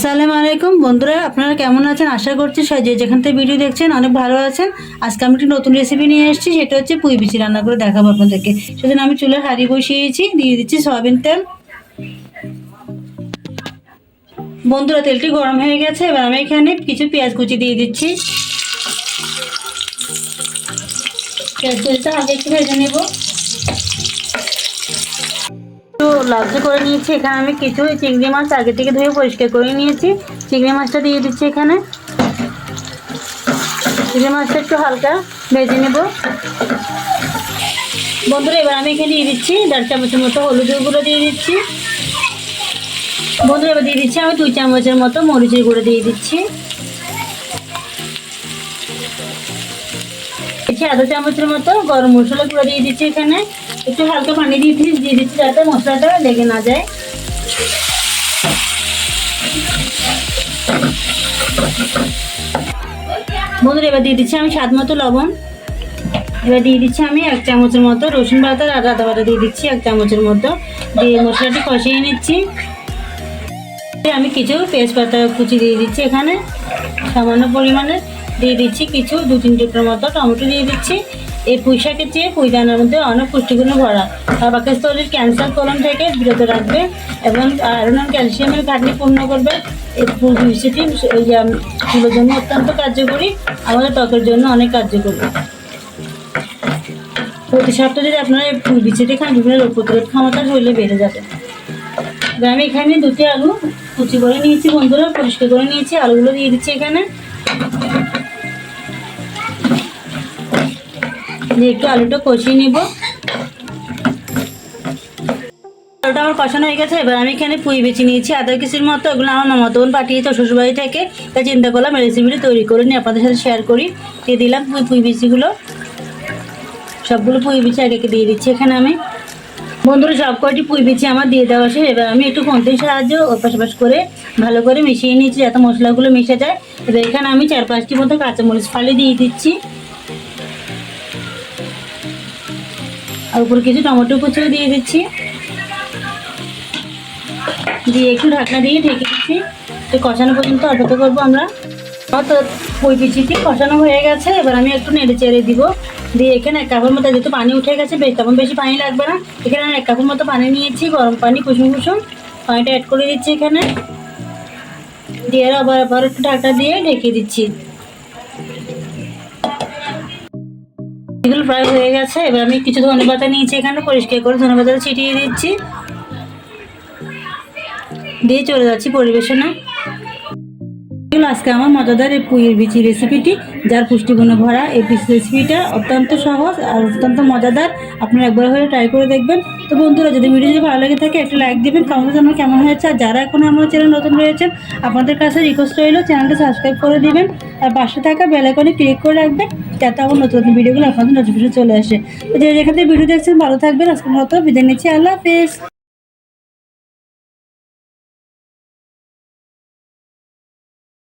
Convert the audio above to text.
আসসালামু আলাইকুম বন্ধুরা, আপনারা কেমন আছেন? আশা করছি যে যেখান থেকে ভিডিও দেখছেন অনেক ভালো আছেন। আজকে আমি একটি নতুন রেসিপি নিয়ে এসেছি, সেটা হচ্ছে পুঁই বিচি রান্না করে দেখাবো আপনাদেরকে। সেজন্য আমি চুলায় হাঁড়ি বসিয়েছি, দিয়ে দিচ্ছি সয়াবিন তেল। বন্ধুরা, তেলটি গরম হয়ে গেছে, এবার আমি এখানে কিছু পেঁয়াজ কুচি দিয়ে দিচ্ছি। পেঁয়াজ কুচিটা আগে একটু ভেজে নেব। লালচে করে নিয়েছি। এখানে আমি কিছু চিংড়ি মাছ আগে থেকে ধুয়ে পরিষ্কার করে নিয়েছি। চিংড়ি মাছটা দিয়ে দিচ্ছি এখানে। চিংড়ি মাছটা একটু হালকা ভেজে নেব। বন্ধুরা, এবার আমি এখানে দিয়ে দিচ্ছি 1.5 চামচের মতো হলুদের গুঁড়ো দিয়ে দিচ্ছি। বন্ধুরা, এবার দিয়ে দিচ্ছি আমি 2 চামচের মতো মরিচের গুঁড়ো দিয়ে দিচ্ছি। 1/2 চামচের মতো গরম মশলা গুঁড়ো দিয়ে দিচ্ছি। এখানে একটু হালকা পানি দিয়ে দিচ্ছি যাতে মশলাটা লেগে না যায়। বন্ধুরা, এবার দিয়ে দিচ্ছি আমি স্বাদ মতো লবণ। এবার দিয়ে দিচ্ছি আমি 1 চামচের মতো রসুন বাটা আর আদা বাটা দিয়ে দিচ্ছি 1 চামচের মতো। দিয়ে মশলাটি কষিয়ে নিচ্ছি। আমি কিছু তেজপাতা কুচি দিয়ে দিচ্ছি এখানে সামান্য পরিমাণে। দিয়ে দিচ্ছি কিছু 2-3 টুকরোর মতো টমেটো দিয়ে দিচ্ছি। এই পুঁই শাকের চেয়ে পুঁই দানার মধ্যে অনেক পুষ্টিগুণ ভরা, আর পাকস্থলীর ক্যান্সার কোলন থেকে বিরত রাখবে এবং আয়রন ক্যালসিয়ামের ঘাটতি পূর্ণ করবে। এই পুঁই বিচিটি চুলের জন্য অত্যন্ত কার্যকরী, আমাদের ত্বকের জন্য অনেক কার্যকরী। প্রতি সপ্তাহে যদি আপনারা এই পুঁই বিচিটি খান, বিভিন্ন রোগ প্রতিরোধ ক্ষমতা শরীরে বেড়ে যাবে। আমি এখানে 2টি আলু কুচি করে নিয়েছি বন্ধুরা, পরিষ্কার করে নিয়েছি। আলুগুলো দিয়ে দিচ্ছি এখানে। দিয়ে একটু আলুটা কষিয়ে নিব। আলুটা আমার কষানো হয়ে গেছে। এবার আমি এখানে পুঁই বেছে নিয়েছি 1/2 কেজির মতো। এগুলো আমার মামাতো বোন পাঠিয়েছে শ্বশুরবাড়ি থেকে, তাই চিন্তা করলাম এই রেসিপিটা তৈরি করে নিয়ে আপনাদের সাথে শেয়ার করি। দিয়ে দিলাম পুঁই বিচিগুলো, সবগুলো পুঁই বিচি আগে দিয়ে দিচ্ছি এখানে আমি। বন্ধুরা, সব কয়টি পুঁই বিচি আমার দিয়ে দেওয়া আছে। এবার আমি একটু খুন্তির সাহায্যে ওর পাশাপাশি করে ভালো করে মিশিয়ে নিয়েছি যাতে মশলাগুলো মিশে যায়। এবার এখানে আমি 4-5টি মতো কাঁচামরিচ ফালি দিয়ে দিচ্ছি, আর উপর কিছু টমেটো কুচিও দিয়ে দিচ্ছি। দিয়ে একটু ঢাকনা দিয়ে ঢেকে দিচ্ছি। তো কষানো পর্যন্ত অপেক্ষা করবো আমরা। তো পুঁই বিচিটি কষানো হয়ে গেছে। এবার আমি একটু নেড়ে চেড়ে দিব। দিয়ে এখানে 1 কাপের মতো, যেহেতু পানি উঠে গেছে, তেমন বেশি পানি লাগবে না। এখানে আমি 1 কাপের মতো পানি নিয়েছি, গরম পানি কুসুম কুসুম। পানিটা অ্যাড করে দিচ্ছি এখানে। দিয়ে আবার একটু ঢাকনা দিয়ে ঢেকে দিচ্ছি। এগুলো প্রায় হয়ে গেছে। এবার আমি কিছু ধনেপাতা নিয়েছি এখানে, পরিষ্কার করে ধনেপাতাটা ছিটিয়ে দিচ্ছি। দিয়ে চলে যাচ্ছি পরিবেশনে। আজকে আমার মজাদার এই পুঁই বিচি রেসিপিটি, যার পুষ্টিগুণে ভরা এই রেসিপিটা অত্যন্ত সহজ আর অত্যন্ত মজাদার। আপনারা একবার হলে ট্রাই করে দেখবেন। তো বন্ধুরা, যদি ভিডিও যদি ভালো লাগে থাকে একটা লাইক দিবেন, কমেন্টে জানাবেন কেমন হয়েছে। আর যারা এখন আমার চ্যানেল নতুন রয়েছেন, আপনাদের কাছে রিকোয়েস্ট রইল চ্যানেলটা সাবস্ক্রাইব করে দিবেন আর পাশে থাকা বেল আইকনে ক্লিক করে রাখবেন যাতে আমার নতুন নতুন ভিডিওগুলো আপনাদের নোটিফিকেশন চলে আসে। তো যেখান থেকে ভিডিও দেখছেন ভালো থাকবেন। আজকের মতো বিদায় নিচ্ছি। আল্লাহ হাফেজ।